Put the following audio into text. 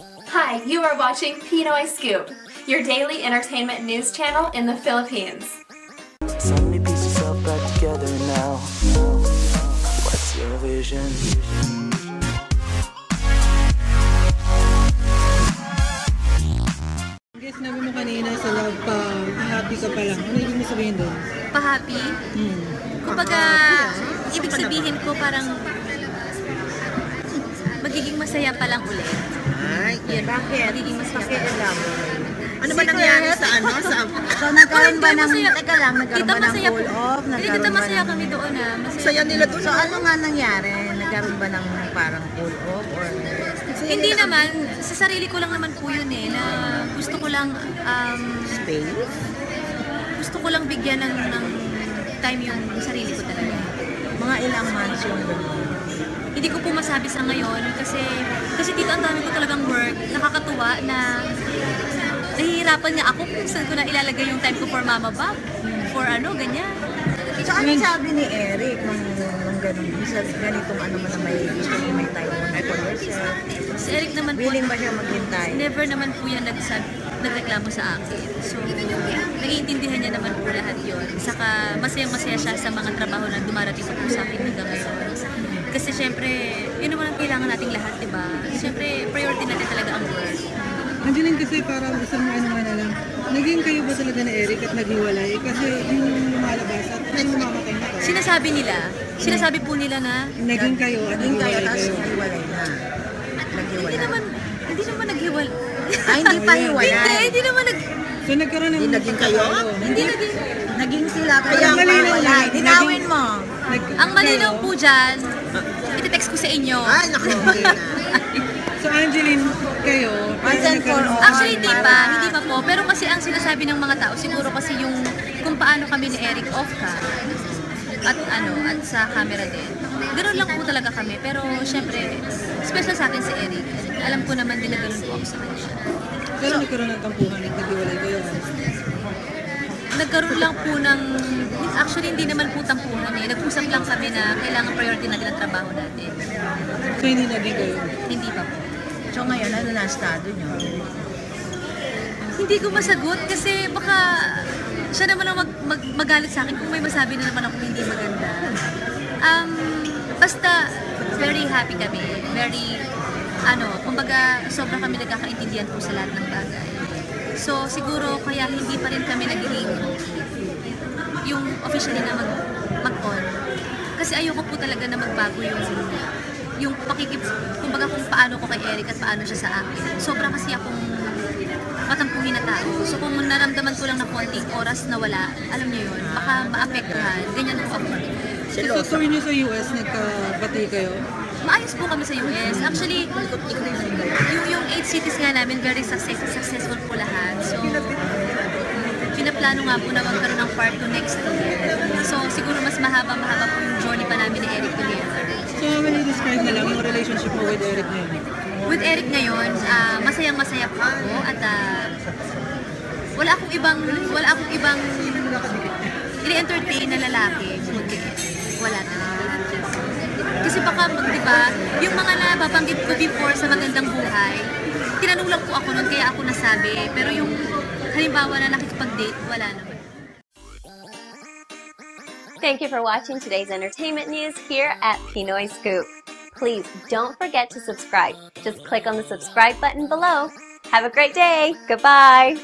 Hi, you are watching Pinoy Scoop, your daily entertainment news channel in the Philippines. So many pieces all back together now. What's your vision? Guys, sinabi mo kanina sa love pa, happy ka pa lang. Ano ibig mo sabihin doon? Pa-happy. Kumbaga, ibig sabihin ko parang magiging masaya pa lang ulit. Ay, Yun, bakit? magiging masaya pa Bakit lang. Ano ba nangyari sa ano? So, nagkaroon ba ng, Masaya. teka lang, nagkaroon Tita, ba ng masaya cool po. off? Hindi, Nagkaroon tita, ba masaya ng... kami doon Masaya. Saya nila doon. So, ano nga nangyari? Nagkaroon ba ng parang cool off? Or... Hindi naman, sa sarili ko lang naman po yun na gusto ko lang, Space? gusto ko lang bigyan ng time yung sarili ko talaga. Mga ilang months yung gano'n? Hindi ko po masabi sa ngayon kasi dito ang dami ko talagang work. Nakakatuwa na nahihirapan nga ako kung saan ko na ilalagay yung time ko for mama ba? For ano, ganyan. So, ano sabi ni Eric nung gano'n? Sa ganitong ano man na may gusto niya may time mo for yourself? Si Eric naman po, Willing ba siya maghintay? never naman po yan nagreklamo sa akin. So, naiintindihan niya naman po lahat yun. Saka masayang-masaya siya sa mga trabaho na dumarating pa po sa akin hanggang ngayon. Kasi syempre, yun naman ang kailangan nating lahat, diba? Syempre, priority natin talaga ang work. Angeline, kasi parang isang ano nga na lang, naging kayo ba talaga ni Eric at naghiwalay? Kasi yung lumalabas at yung mamatay na kayo. Sinasabi po nila na Naging kayo at Naging kayo, naghiwalay tapos kayo. naghiwalay na. hindi naman naghiwal. Ay, hindi pa hiwalay. Hindi naman So nagkaroon ng... Hindi naging kayo? hindi naging. Naging sila, pero Kaya hindi pa malinaw hiwalay. lang. Dinawin mo. Ang malinaw po dyan, iti-text ko sa inyo. Ay, naku, hindi na. So Angeline, kayo, Once and for all. Actually, hindi pa po. Pero kasi ang sinasabi ng mga tao, siguro kasi yung kung paano kami ni Eric off ka, at sa camera din. Ganoon lang po talaga kami. Pero syempre, special sa akin si Eric. Alam ko naman din na ganoon po ako sa kanya. pero nagkaroon ng tampuhan at naghiwalay kayo. Nagkaroon lang po ng, actually hindi naman po tampuhan Nag-usap lang kami na kailangan priority natin ang trabaho natin. So hindi naging kayo. Hindi pa po. So ngayon, ano na estado nyo? Hindi ko masagot kasi baka siya naman ang magalit sa akin kung may masabi na naman ako hindi maganda. Basta very happy kami. Very, kumbaga sobra kami nagkakaintindihan po sa lahat ng bagay. So siguro kaya hindi pa rin kami nagiging yung officially na mag-on. Kasi ayoko po talaga na magbago yung kumbaga kung paano ko kay Eric at paano siya sa akin. Sobra kasi akong matampuhin na tao. So kung naramdaman ko lang na konting oras na wala, alam niyo yun, baka maapektuhan. Ganyan po ako. So tour niyo sa US, nagkabati kayo? Maayos po kami sa US. Actually, yung 8 cities nga namin, very successful po lahat. So, pinaplano nga po na magkaroon ng part 2 next year. So, siguro mas mahaba po yung journey pa namin ni Eric together. So when you describe na lang yung relationship mo with Eric ngayon? With Eric ngayon, masayang-masaya po ako at wala akong ibang i-entertain na lalaki kundi wala talaga. Kasi baka, di ba, yung mga nababanggit ko before sa magandang buhay, tinanong lang po ako nun kaya ako nasabi. Pero yung halimbawa na nakikipag-date, wala naman. Thank you for watching today's entertainment news here at Pinoy Scoop. Please don't forget to subscribe. Just click on the subscribe button below. Have a great day. Goodbye.